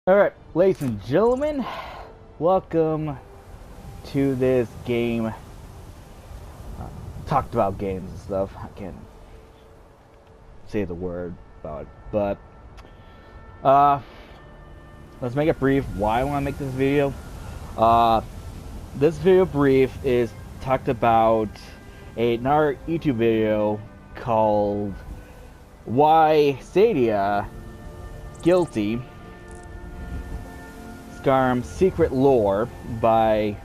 Alright, ladies and gentlemen, welcome to this game. Talked about games and stuff. I can't say the word about it, but let's make it brief. Why I want to make this video? This video brief is talked about another YouTube video called "Why Saadia Guilty." Skyrim's Secret Lore by.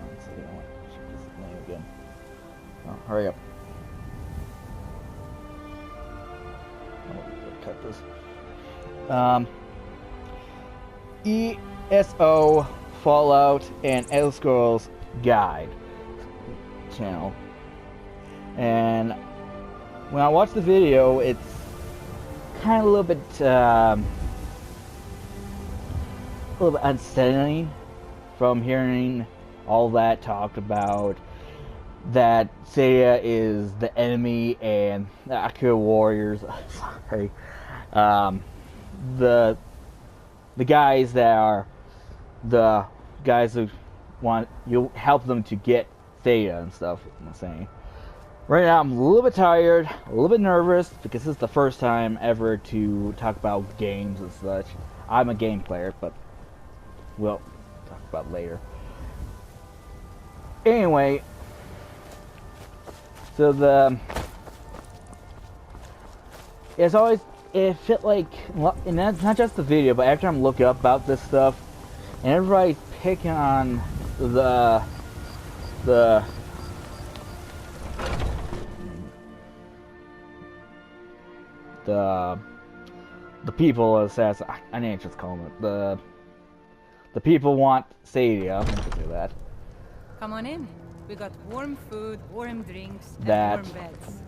Let's see, I want to check this name again. Oh, hurry up. Oh, cut this. ESO Fallout and Elder Scrolls Guide channel. And when I watched the video, it's kind of a little bit unsettling from hearing all that talked about that Saadia is the enemy and the Akira warriors. Sorry, the guys that are the guys who want you help them to get Saadia and stuff. I'm saying right now I'm a little bit tired, a little bit nervous because this is the first time ever to talk about games and such. I'm a game player, but we'll talk about later. Anyway, so it's always, it felt like, and that's not just the video, but after I'm looking up about this stuff, and everybody's picking on the people, as I need to just call them the people want Saadia. I'm gonna say that. Come on in. We got warm food, warm drinks, that, and warm beds.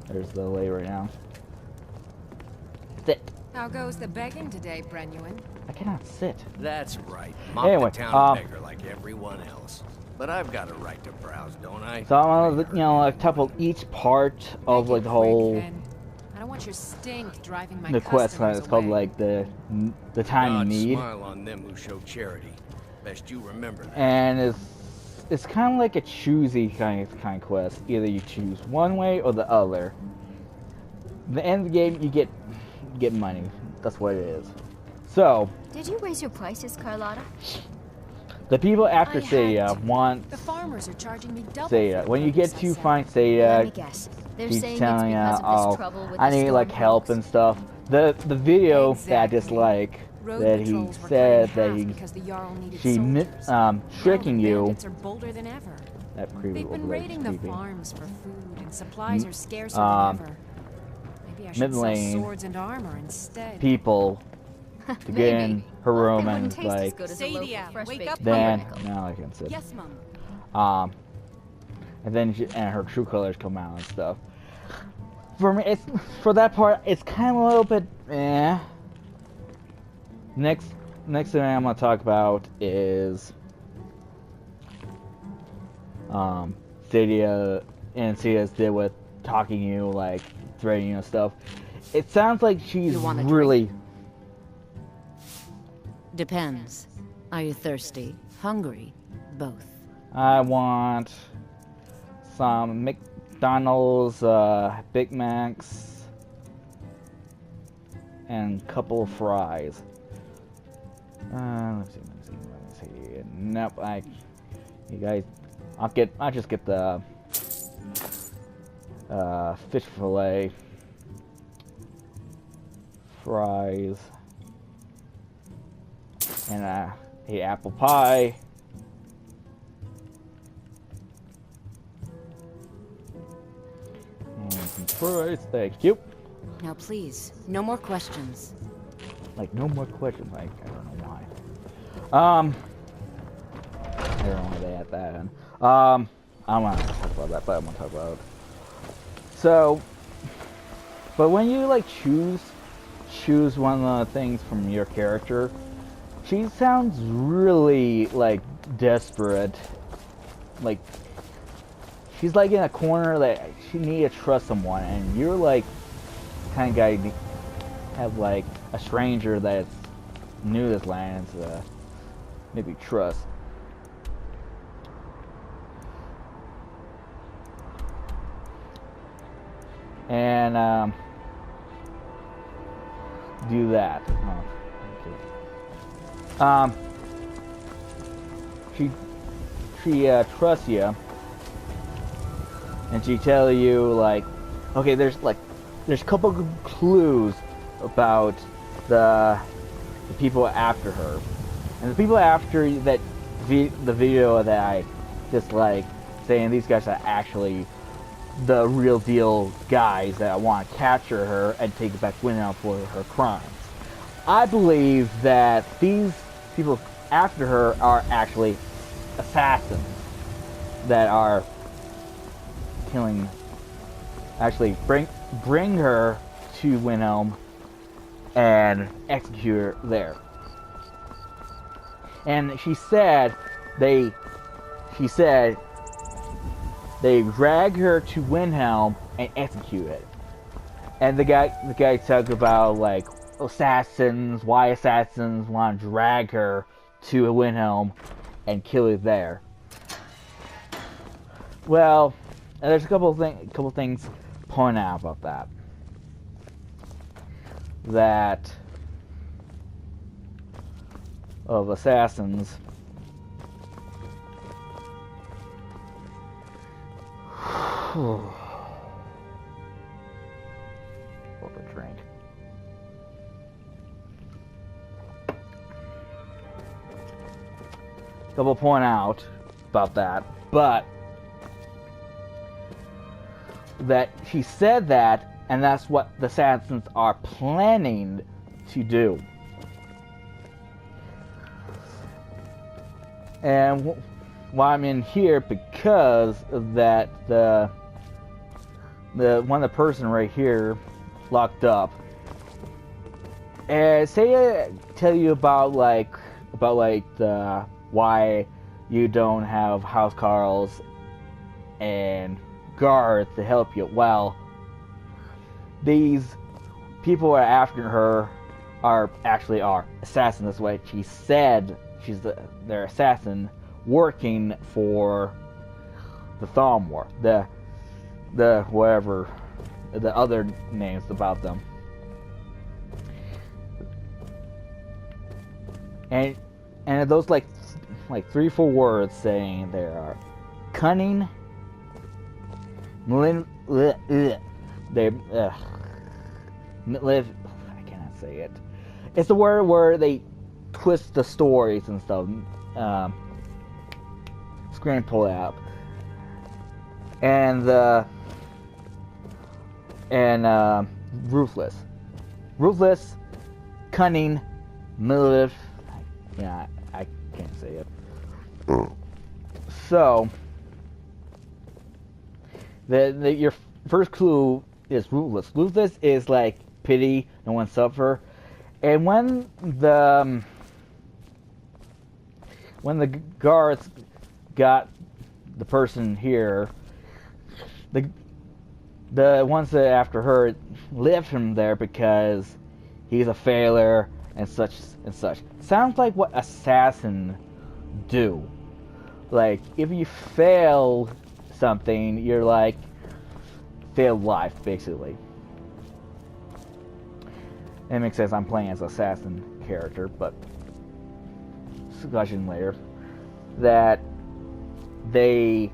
There's the lady right now. Sit. How goes the begging today, Brenuin? I cannot sit. That's right. Mop Anyway, the town a beggar like everyone else. But I've got a right to browse, don't I? So I'm gonna, like, couple each part of like the whole. I don't want your stink driving my the quest line. It's called away. like the time you need. Smile on them who show charity. Best you remember that. And it's kind of like a choosy kind of quest. Either you choose one way or the other. At the end of the game, you get money. That's what it is. So. Did you raise your prices, Carlotta? The people after Saadia want. The farmers are charging me double. Saadia. When you get to find Saadia, Let me guess. They're he's saying telling you, it's because of this trouble with I the need like storm help dogs. and stuff. The video Exactly. that I dislike Road that he patrols were said cut in that half because the Jarl needed she soldiers. tricking Now the you. bandits are bolder than ever. That creepy They've been old raiding the creepy. farms for food, and supplies are scarcer um, than ever. Maybe I should sell mid-lane swords and armor instead. people to get in her room and like Saadia, wake up, then now I can sit. Yes, Mom. And then and her true colors come out and stuff. For me, it's for that part. It's kind of a little bit eh. Next thing I'm gonna talk about is Saadia and Saadia's did with talking you, like threatening you and stuff. It sounds like she's really. Depends. Are you thirsty? Hungry? Both. I want some McDonald's Big Macs and a couple of fries. Let's see. Nope, you guys, I'll just get the fish fillet, fries, and a apple pie. And some fries, thank you. Now please, no more questions. Like, no more questions, like, I don't know why. I don't know why they had that in. I'm not gonna talk about that, but I'm gonna talk about it. So, but when you, like, choose one of the things from your character, she sounds really, like, desperate. Like, she's, like, in a corner that she needs to trust someone, and you're, like, kind of guy to have, like, a stranger that's new to this land, maybe trust. And do that. Oh, okay. She trusts you, and she tell you like, okay, there's a couple of clues about the people after her, and the people after that the video that I just like saying these guys are actually the real deal guys that want to capture her and take it back Winnow for her crimes. I believe that these people after her are actually assassins that are killing, actually bring her to Winhelm and execute her there. And she said they drag her to Winhelm and execute it. And the guy talked about like assassins, why assassins want to drag her to a Winhelm and kill her there. Well, there's a couple things to point out about that. That of assassins. What a drink. Couple point out about that, but that she said that, and that's what the assassins are planning to do. And why I'm in here because of that the one of the person right here locked up. And say I tell you about the why you don't have housecarls and guards to help you. Well, these people who are after her are assassins. That's why she said she's their assassin working for the Thalmor, the whatever the other names about them. And those like 3-4 words saying they are cunning, they live. I cannot say it. It's the word where they twist the stories and stuff. Screen pull it up. And ruthless, cunning, manipulative. Yeah, I can't say it. So, your first clue is ruthless. Ruthless is like pity, no one suffer. And when the guards got the person here, the ones that after her left him there because he's a failure and such and such. Sounds like what assassins do. Like if you fail something, you're like failed life basically. It makes sense. I'm playing as an assassin character, but discussion later that they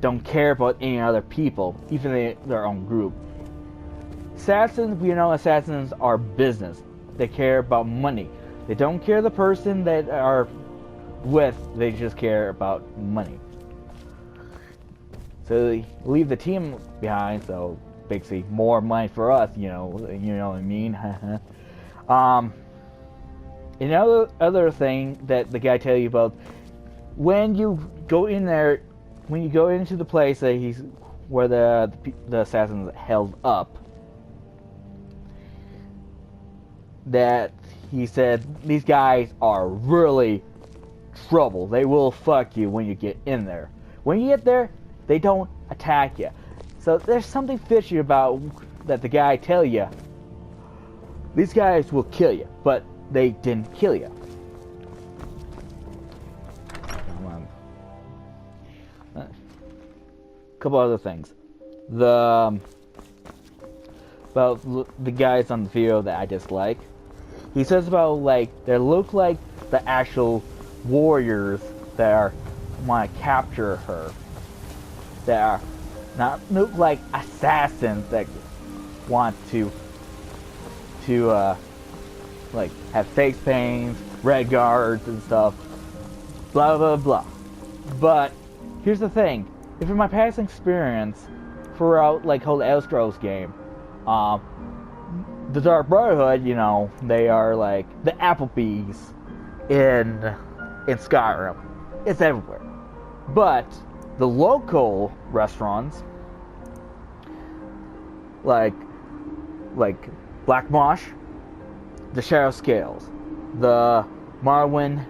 don't care about any other people, even their own group. Assassins, we know assassins are business. They care about money. They don't care the person that are with, they just care about money. So they leave the team behind, so basically more money for us, you know what I mean? Another thing that the guy tell you about, when you go in there, when you go into the place that where the assassins held up, that he said these guys are really trouble. They will fuck you when you get in there. When you get there, they don't attack you. So there's something fishy about that the guy tell you. these guys will kill you, but they didn't kill you. A couple other things. About the guys on the video that I dislike. He says about like they look like the actual warriors that want to capture her. That are not look like assassins that want to like have face paints, red guards and stuff. Blah blah blah. But here's the thing. If in my past experience throughout like whole Elder Scrolls game, the Dark Brotherhood, you know, they are like the Applebee's in Skyrim. It's everywhere. But the local restaurants, like Black Mosh, the Shadow Scales, the Marwyn,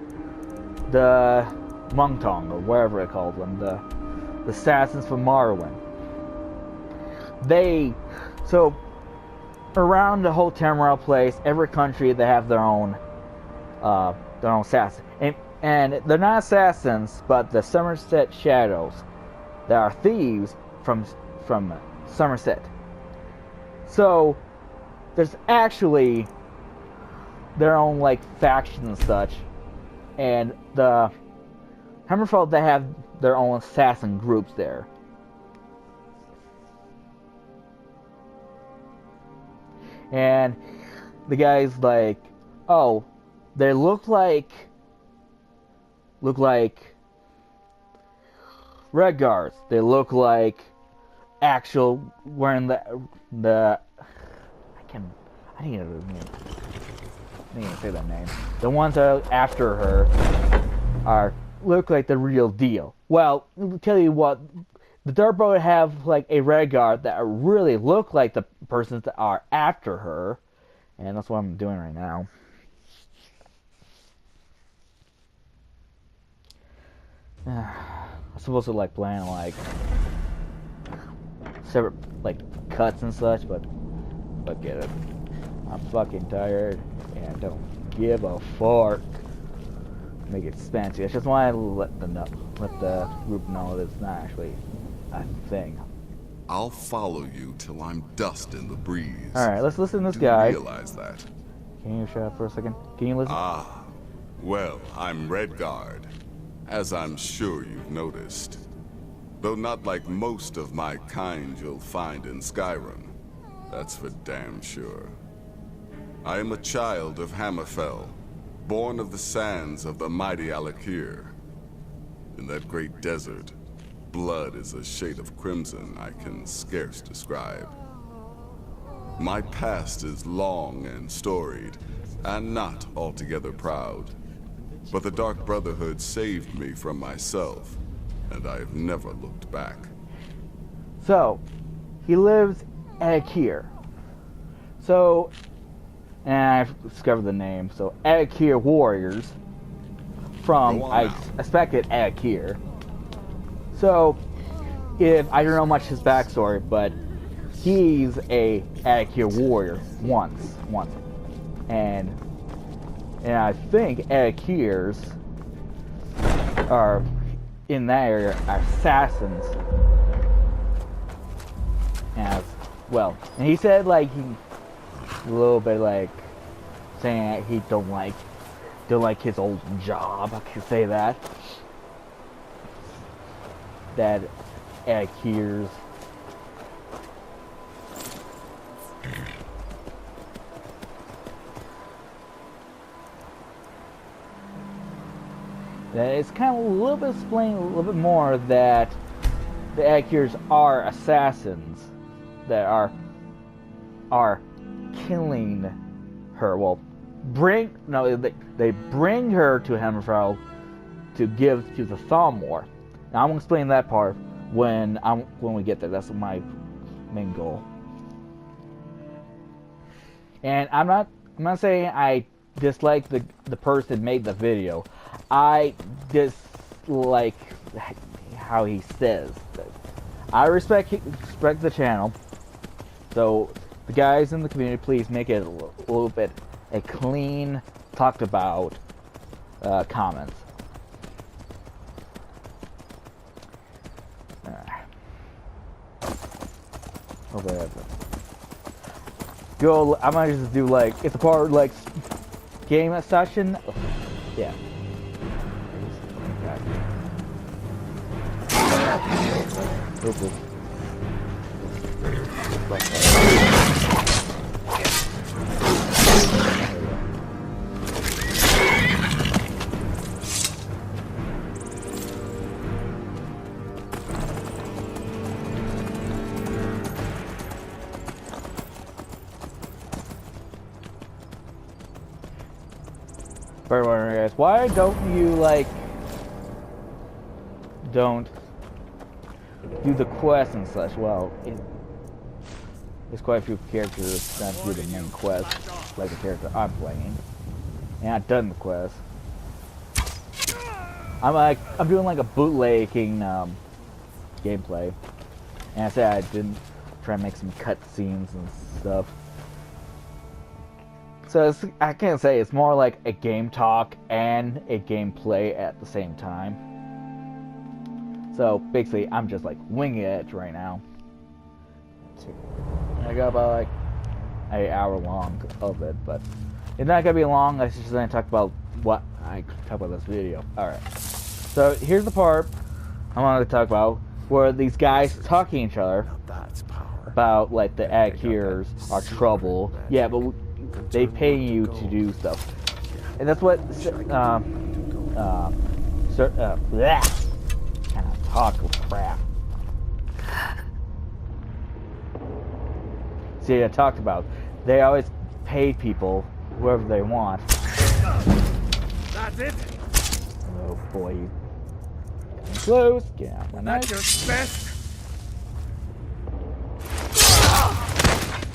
the Mungtong, or whatever it calls them, the assassins from Marwyn. So around the whole Tamriel place, every country they have their own assassins, and they're not assassins, but the Somerset Shadows. They are thieves from Somerset. So there's actually their own like faction and such, and the Hammerfell, they have their own assassin groups there. And the guy's like, oh, they look like red guards. They look like actual wearing the I need to say that name. The ones that are after her look like the real deal. Well, I'll tell you what, the Dark Brotherhood have like a red guard that really look like the persons that are after her, and that's what I'm doing right now. I'm supposed to like plan like separate like cuts and such, but get it. I'm fucking tired and I don't give a fuck. Make it fancy. I just want to let the group know that it's not actually a thing. I'll follow you till I'm dust in the breeze. All right, let's listen to this Do guy. Realize that. Can you shut up for a second? Can you listen? Ah, well, I'm Redguard, as I'm sure you've noticed. Though not like most of my kind you'll find in Skyrim. That's for damn sure. I am a child of Hammerfell, born of the sands of the mighty Alakir. In that great desert, blood is a shade of crimson I can scarce describe. My past is long and storied, and not altogether proud. But the Dark Brotherhood saved me from myself, and I have never looked back. So, he lives at Akir. So, and I've discovered the name. So, Akir warriors from, I expected Akir. So, if I don't know much his backstory, but he's a Akir warrior once, and I think Akirs are in that area are assassins as well. And he said like he a little bit like saying that he don't like his old job. I could say that Akirs that it's kind of a little bit explained a little bit more that the Akirs are assassins that are killing her. Well, they bring her to Hammerfell to give to the Thalmor. Now I'm gonna explain that part when we get there. That's my main goal. And I'm not saying I dislike the person that made the video. I dislike how he says that. I respect the channel, so the guys in the community, please make it a little bit a clean, talked about comments. Hopefully that's it. Go. I might just do like if the part like game session. Yeah. Oops. For wondering, guys, why don't you like don't do the quest and such? Well, there's quite a few characters that do the main quest, like the character I'm playing, and I've done the quest. I'm doing like a bootlegging gameplay, and I said I didn't try to make some cutscenes and stuff. So I can't say it's more like a game talk and a gameplay at the same time. So basically, I'm just like winging it right now. I got about like an hour long of it, but it's not gonna be long. I just gonna talk about what I talk about this video. All right. So here's the part I wanted to talk about where these guys talking to each other about like the ag heroes are trouble. Yeah, but they pay you to do stuff, and that's what kind of talk crap. See, I talked about they always pay people whoever they want. That's it. Oh boy, you getting close. Get out my knife. That's your best.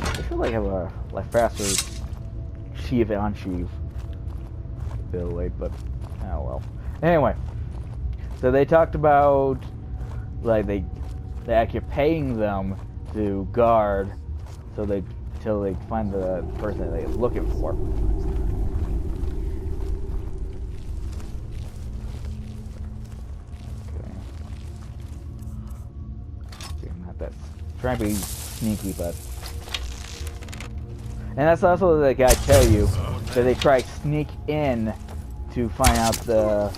I feel like I have a like faster sheave on sheave ability, but oh well. Anyway, so they talked about like they actually paying them to guard, so they till they find the person that they're looking for. Okay, not that. Trying to be sneaky, but. And that's also the guy tell you that they try to sneak in to find out the.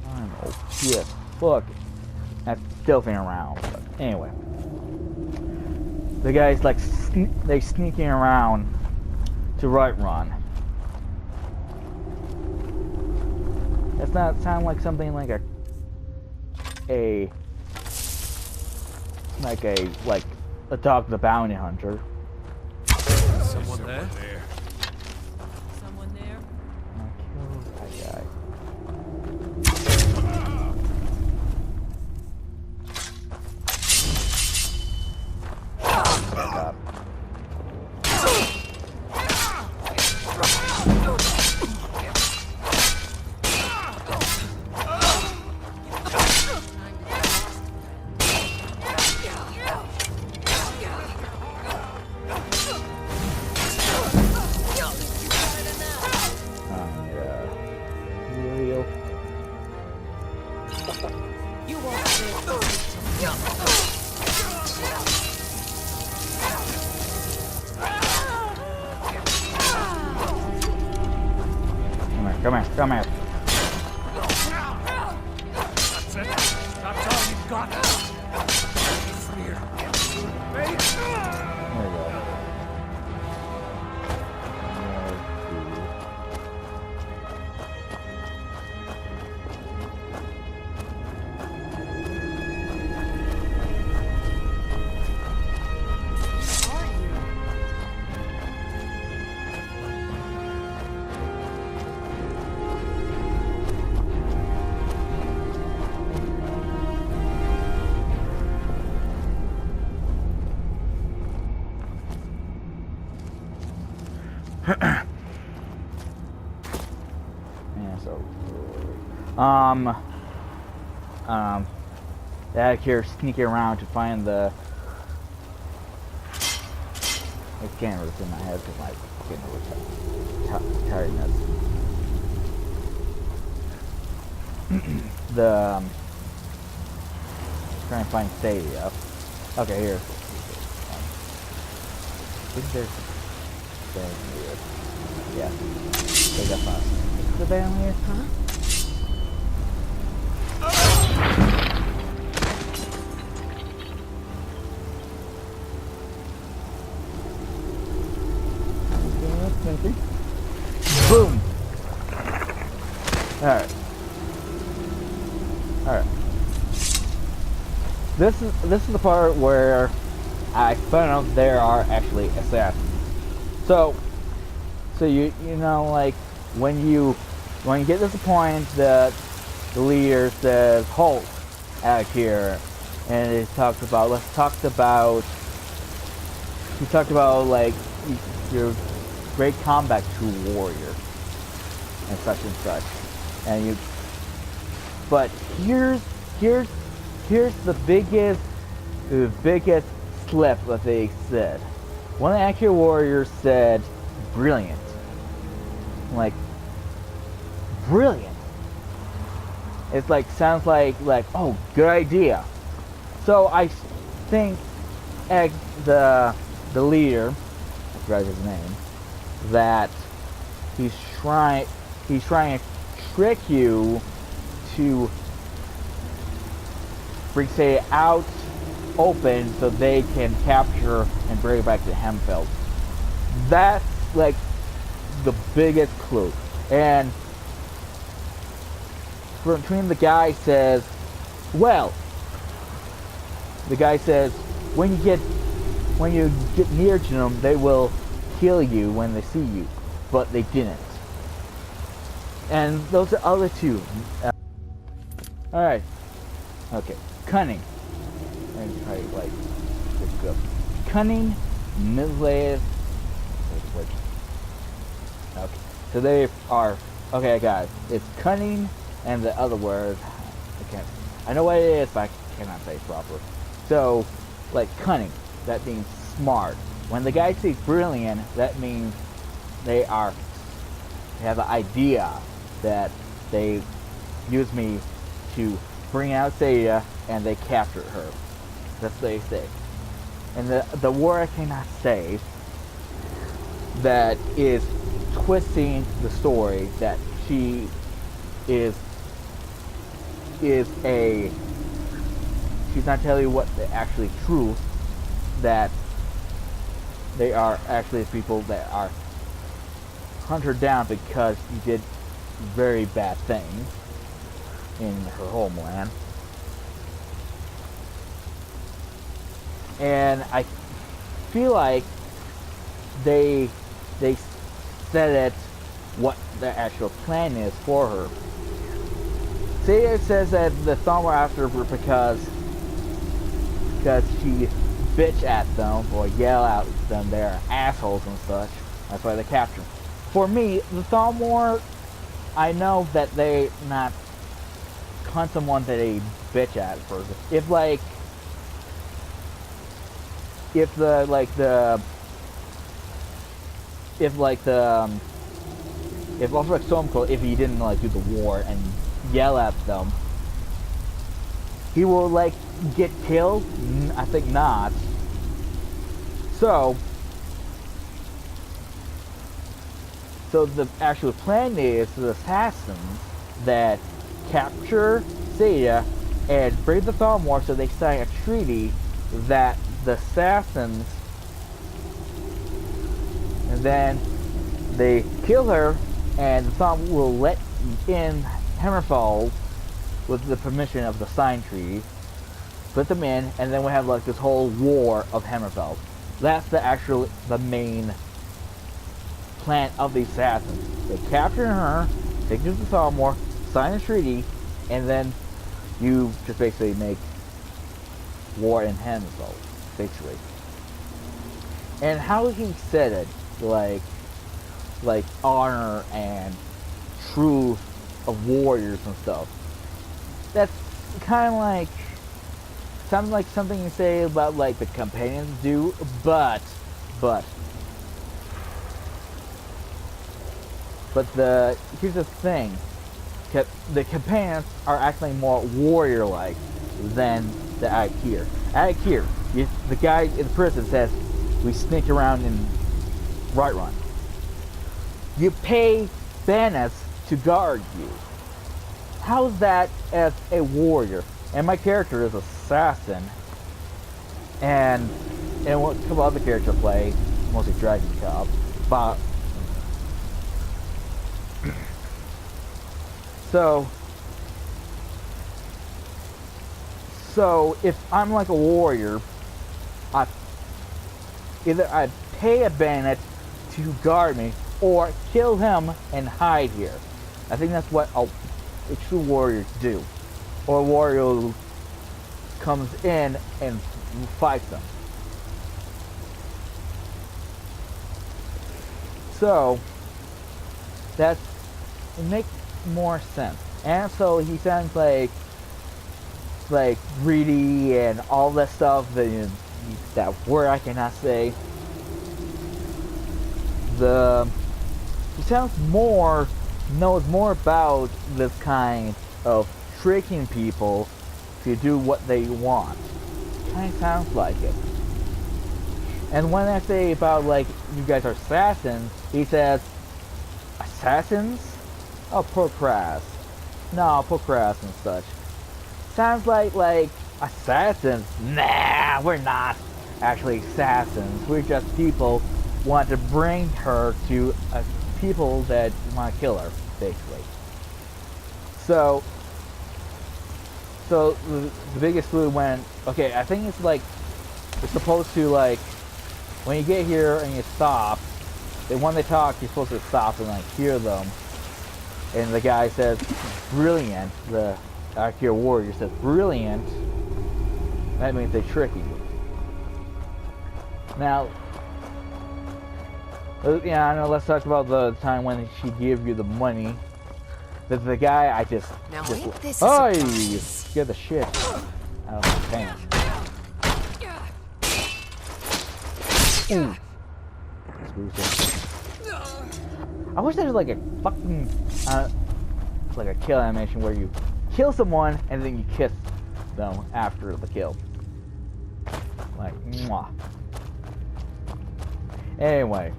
I don't know. Shit. Fuck. That's stealthing around. But anyway. The guy's like they sneaking around to right run. Does not sound like something like a Dog the Bounty Hunter. Someone there? Someone there? Kill that guy. Stop. Real. You won't Come here, come here. That's it. That's all you've got. Smear. There we go. um, out here sneaking around to find the. I can't really see my head because my tiredness. The trying to find Saadia. Okay, here. I think there's bandolier. Yeah, they got us. The bandolier, huh? Boom! Alright. Alright. This is the part where I found out there are actually assassins. So you know, like when you get to the point that the leader says halt out here, and he talked about like your great combat true warrior and such, and but here's the biggest slip that they said. One of the accurate warriors said brilliant. Like brilliant. It's like sounds like oh, good idea. So I think the leader, I forgot his name, that he's trying to trick you to bring Saadia out open so they can capture and bring it back to Hemfeld. That's like the biggest clue. And between the guy says, well, the guy says when you get near to them, they will kill you when they see you, but they didn't. And those are other two. Alright. Okay. Cunning. And try like let's go. Cunning, manipulative. Wait. Okay. So they are okay, guys. It's cunning and the other word I know what it is, but I cannot say it properly. So like cunning, that means smart. When the guy says brilliant, that means they have an idea that they use me to bring out Saadia and they capture her. That's what they say. And the word I cannot say that is twisting the story that she is she's not telling you what the actually truth, that they are actually people that are hunted down because you did very bad things in her homeland. And I feel like they said it what the actual plan is for her. Saadia says that the Thumb were after her because she bitch at them or yell at them they're assholes and such. That's why they capture them. For me, the Thumb War, I know that they not hunt someone that they bitch at first. If Ulfric Stormcloak, if he didn't like do the war and yell at them, he will like get killed? I think not. So the actual plan is the assassins that capture Saadia and bring the Thumb War, so they sign a treaty that the assassins, and then they kill her, and the Thumb will let in Hammerfall with the permission of the signed treaty, put them in, and then we have like this whole war of Hammerfell. That's the main plan of the assassins. They capture her, take her to the Thumb War, sign a treaty, and then you just basically make war in Hammerfell, basically. And how he said it, like honor and truth of warriors and stuff. That's kind of like, sounds like something you say about like the companions do, but here's the thing. The companions are actually more warrior-like than the Adikir. Adikir, the guy in the prison says, we sneak around in right run. You pay bandits to guard you. How's that as a warrior? And my character is assassin. And what a couple other characters play, mostly Dragon Cop, but so if I'm like a warrior, either I pay a bandit to guard me, or kill him and hide here. I think that's what a true warrior do, or a warrior who comes in and fights them. So it makes more sense. And so he sounds like greedy and all that stuff that word I cannot say. He sounds knows more about this kind of tricking people to do what they want. Kind of sounds like it. And when I say about like you guys are assassins, he says, assassins? Oh, poor Crass. No, poor Crass and such. Sounds like assassins. Nah, we're not actually assassins. We're just people who want to bring her to people that want to kill her, basically. So the biggest clue when, okay, I think it's like, it's supposed to like, when you get here and you stop, when they talk, you're supposed to stop and like hear them. And the guy says, brilliant. The Akira warrior says, brilliant. That means they trick you. Now, yeah, I know, let's talk about the time when she gave you the money. The guy, I just... Now just ain't this oh, a you surprise? scared the shit out of my pants. Ooh. I wish there was like a fucking, like a kill animation where you kill someone and then you kiss them after the kill. Like, mwah. Anyway.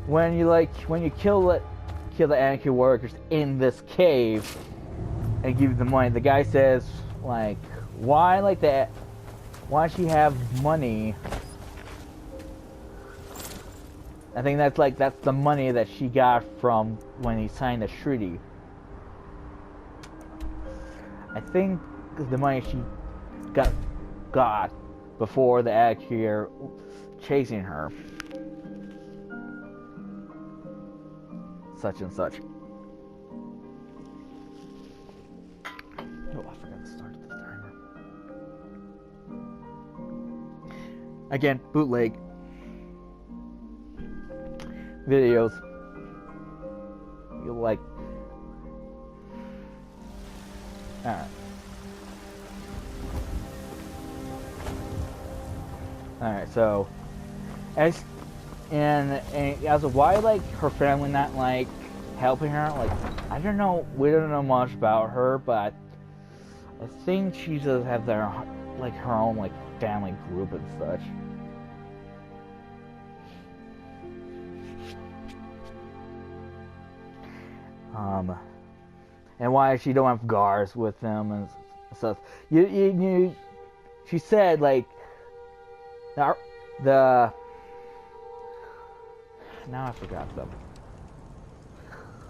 When you kill the Anarchy workers in this cave and give them money, the guy says, like, why like that? Why she have money? I think that's the money that she got from when he signed the treaty. I think the money she got before the Adikir chasing her. Such and such. Oh, I forgot to start the timer. Again, bootleg videos. You like. Alright. Alright, so as why like her family not like helping her, like I don't know, we don't know much about her, but I think she just has their like her own like family group and such. And why she don't have guards with them and stuff. She said like now I forgot them.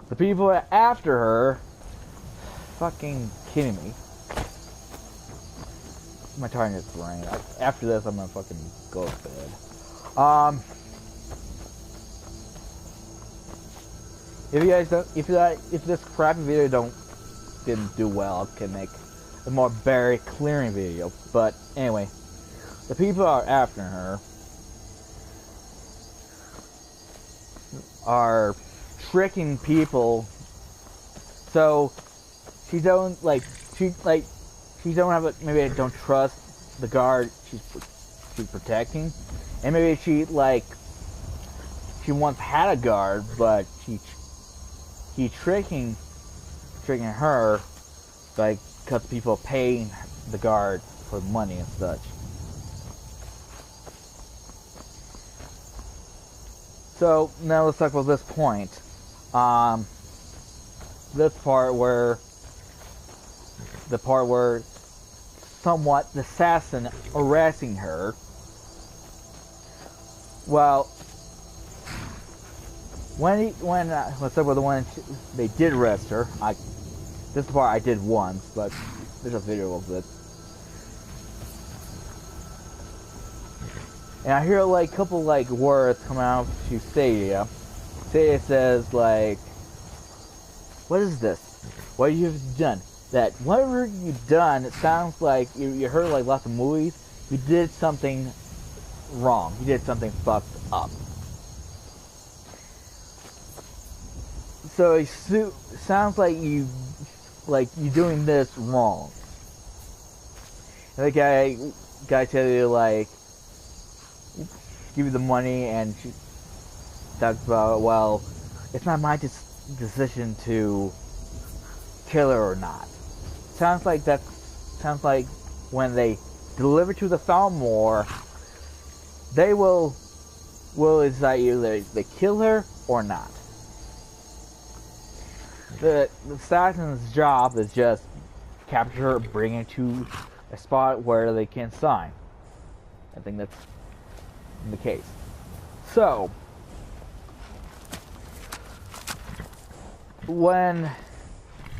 The people after her, fucking kidding me. My tired brain. After this, I'm gonna fucking go to bed. If you guys don't, if this crappy video didn't do well, I can make a more berry clearing video. But anyway, the people are after her. are tricking people. So she don't she don't have maybe I don't trust the guard she's protecting, and maybe she once had a guard, but he tricking her, because people paying the guard for money and such. So now let's talk about this point. This part where somewhat the assassin arresting her. Well, let's talk about the one they did arrest her. This part I did once, but there's a video of it. And I hear a couple words come out to Saadia. Saadia says what is this? What have you done? That whatever you've done, it sounds like you heard lots of movies. You did something wrong. You did something fucked up. So it sounds like you're doing this wrong. And the guy tell you give you the money, and she talks about, well, it's not my decision to kill her or not. Sounds like when they deliver to the Thalmor, they will decide either they kill her or not. The assassin's job is just capture her, bring her to a spot where they can sign. I think that's the case. So when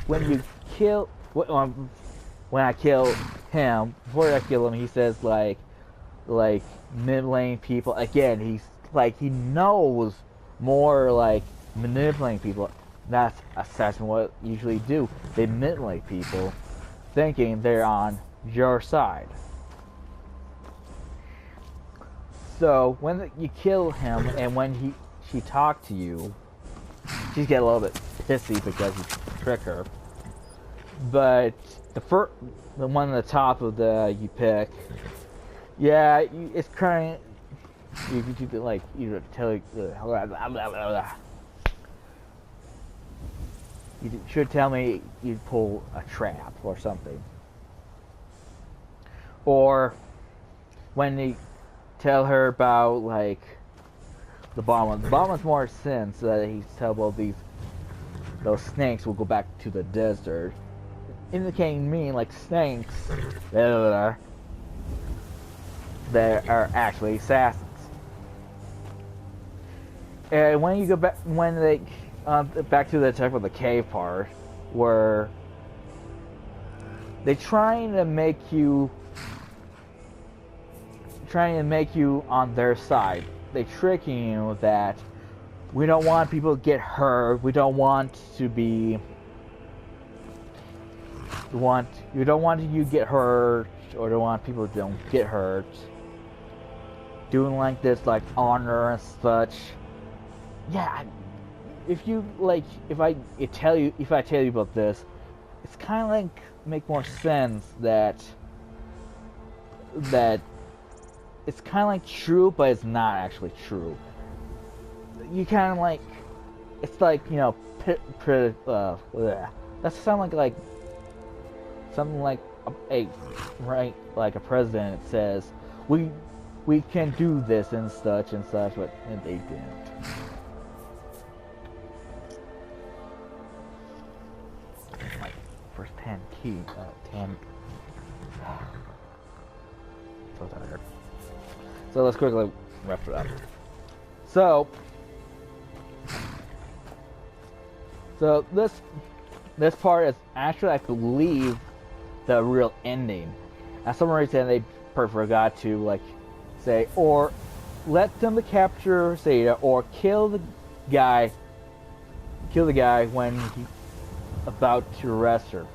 I kill him, before I kill him, he says manipulating people. Again, he knows more manipulating people. That's assassin what usually do. They manipulate people, thinking they're on your side. So when you kill him, and when she talked to you, she's get a little bit pissy because you trick her. But the one at the top of you pick, yeah, it's crying. You tell you should tell me you'd pull a trap or something. Or when they tell her about the bomb. The bomb is more sense that he's tell about those snakes will go back to the desert, indicating me snakes that are actually assassins. And when you go back, back to the talk about the cave part, where they're trying to make you on their side. They're tricking you that we don't want people to get hurt. We don't want to be. You don't want you to get hurt, or don't want people to don't get hurt. Doing this, honor and such. Yeah. If I tell you about this, it's kind of make more sense that it's kind of true, but it's not actually true. You kind of it's that sound like something like a president says we can do this and such, but they didn't. First 10 key, 10. So tired. So let's quickly wrap it up. So this part is actually, I believe, the real ending. As someone said, they forgot to say, or let them capture Saadia, or kill the guy when he's about to arrest her.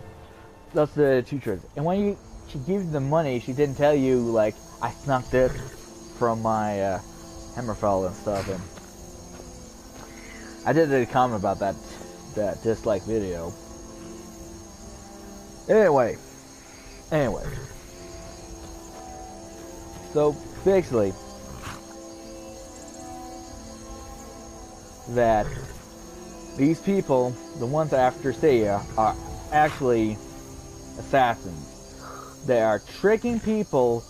That's the two choices. And when she gives you the money, she didn't tell you I snuck this from my Hammerfell and stuff. And I did a comment about that dislike video. Anyway. So basically, that these people, the ones after Saadia, are actually assassins. They are tricking people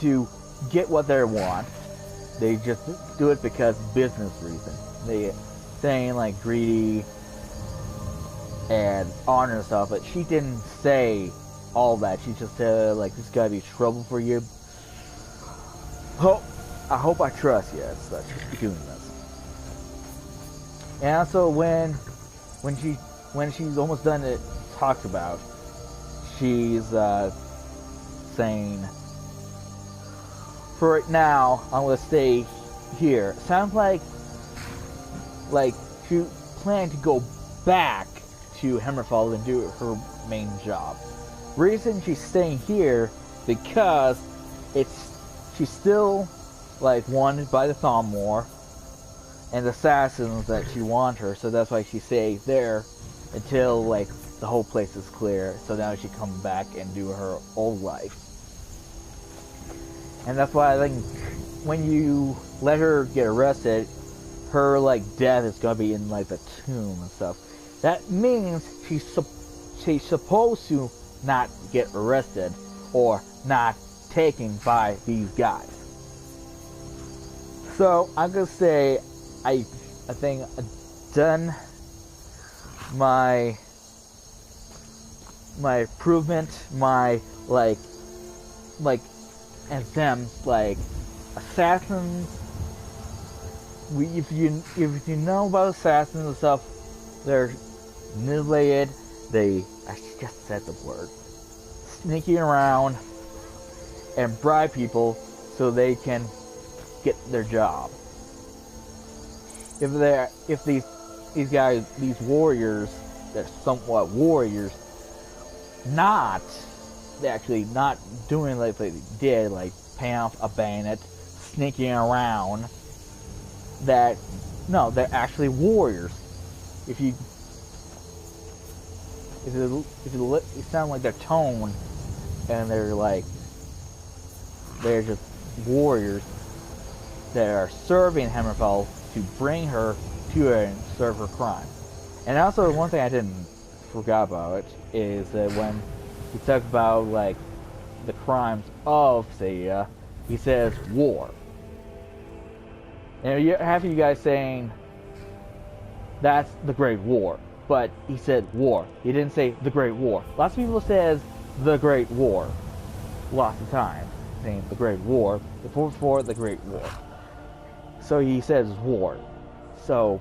to get what they want. They just do it because business reasons. They saying like greedy and honor and stuff, but she didn't say all that. She just said like, this gotta be trouble for you. I hope I trust you as such doing this. And also when she's almost done it talked about, she's saying, for right now I'm gonna stay here. Sounds like she planned to go back to Hammerfall and do her main job. Reason she's staying here because she's still like wanted by the Thamor and the assassins that she want her, so that's why she stays there until like the whole place is clear, so now she come back and do her old life. And that's why I think when you let her get arrested, her like death is gonna be in like the tomb and stuff. That means she's supposed to not get arrested or not taken by these guys. So I'm gonna say I think I've done my improvement, my like as them like assassins. If you know about assassins and stuff, they're manipulated. I just said the word, sneaking around and bribe people so they can get their job. If these guys, these warriors, they're somewhat warriors, they're actually not doing like they did, like paying off a bandit, sneaking around. They're actually warriors. If you sound like their tone, and they're just warriors that are serving Hammerfell to bring her to her and serve her crime. And also, one thing I didn't forget about it is that when he talks about like the crimes of Saadia, he says war. And half of you guys saying that's the Great War, but he said war. He didn't say the Great War. Lots of people says the Great War, lots of times saying the Great War before the Great War. So he says war. So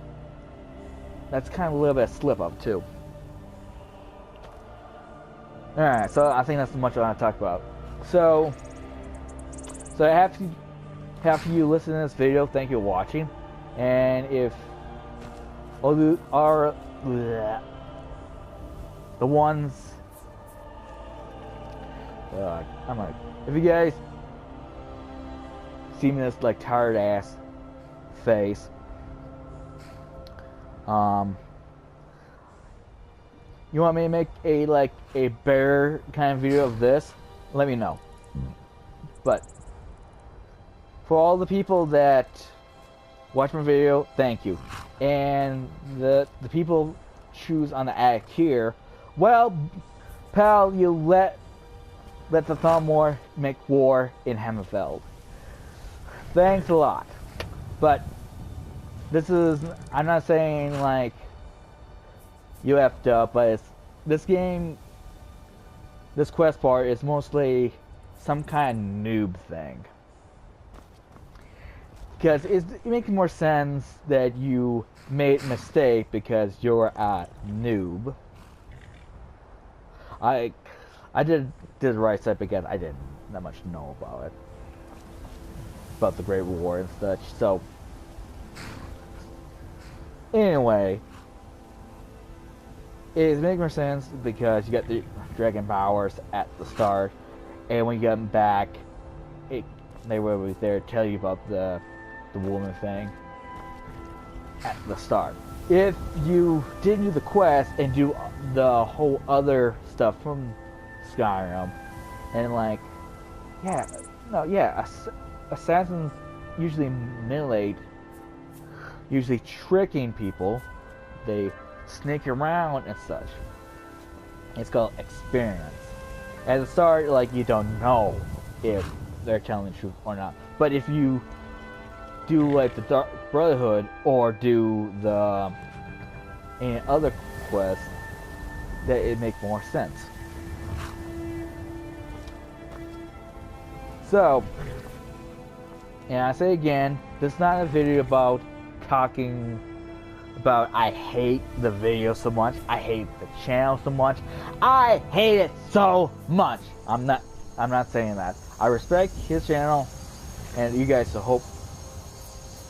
that's kind of a little bit of slip up too. Alright, so I think that's much I want to talk about. So after you listen to this video, thank you for watching. And if all the ones if you guys see me this like tired ass face, you want me to make a better kind of video of this, let me know. But for all the people that watch my video, thank you. And the people choose on the attic here, well, pal, you let the Thamor make war in Hammerfell. Thanks a lot. But I'm not saying like you effed up, but this game, this quest part is mostly some kind of noob thing. Because it makes more sense that you made a mistake because you're a noob. I did the right side because I didn't that much know about the Great War and such. So anyway, it makes more sense because you got the dragon powers at the start, and when you get them back, they were there to tell you about the woman thing. at the start. If you didn't do the quest and do the whole other stuff from Skyrim, and like, yeah, no, yeah, assassins usually mutilate, usually tricking people. They sneak around and such. It's called experience. At the start, like, you don't know if they're telling the truth or not. But if you do like the Dark Brotherhood or do the any other quests, that it makes more sense. So, and I say again, this is not a video about talking about I hate the video so much, I hate the channel so much, I hate it so much. I'm not saying that. I respect his channel, and you guys hope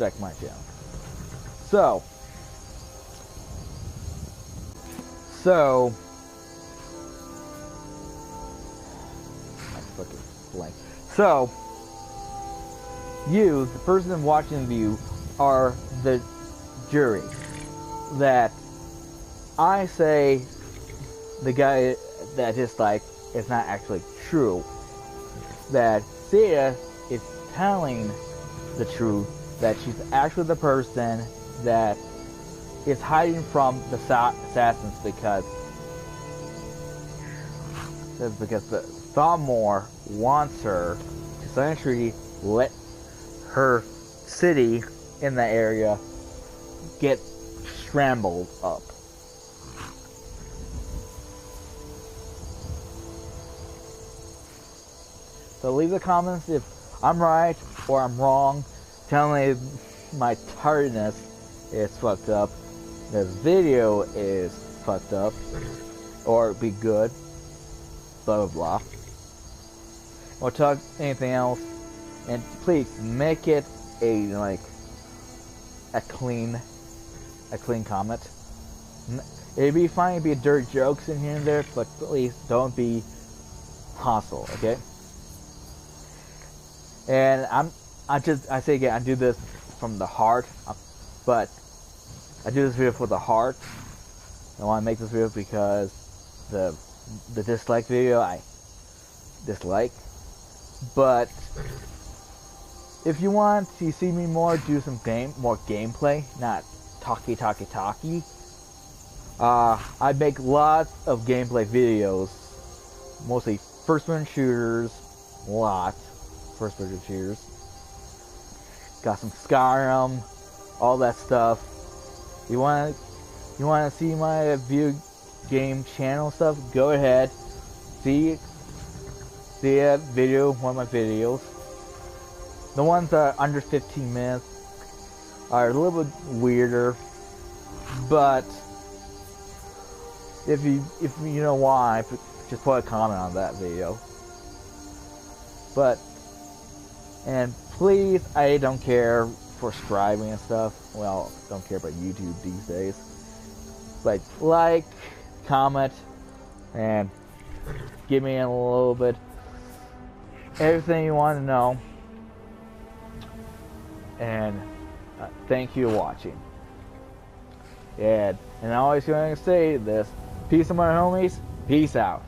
respect my channel. So I'm fucking blank. So you, the person watching the view, are the jury. That I say the guy that dislike is not actually true. That Saadia is telling the truth, that she's actually the person that is hiding from the assassins because the Thamor wants her to essentially let her city in that area get scrambled up. So leave the comments if I'm right or I'm wrong. Tell me my tardiness is fucked up, this video is fucked up, or be good, blah blah blah. Or talk anything else, and please make it a clean comment. It'd be fine to be dirty jokes in here and there, but please don't be hostile, okay? And I say again, I do this from the heart, but I do this video for the heart. I want to make this video because the dislike video I dislike. But if you want to see me more, do some more gameplay, not talky. I make lots of gameplay videos, mostly first-person shooters, first-person shooters. Got some Skyrim, all that stuff. You want to see my video game channel stuff? Go ahead, see a video, one of my videos. The ones that are under 15 minutes are a little bit weirder, but if you know why, just put a comment on that video. And please, I don't care for subscribing and stuff. Well, don't care about YouTube these days. But like, comment, and give me a little bit everything you want to know. And thank you for watching. And I'm always going to say this: peace, my homies. Peace out.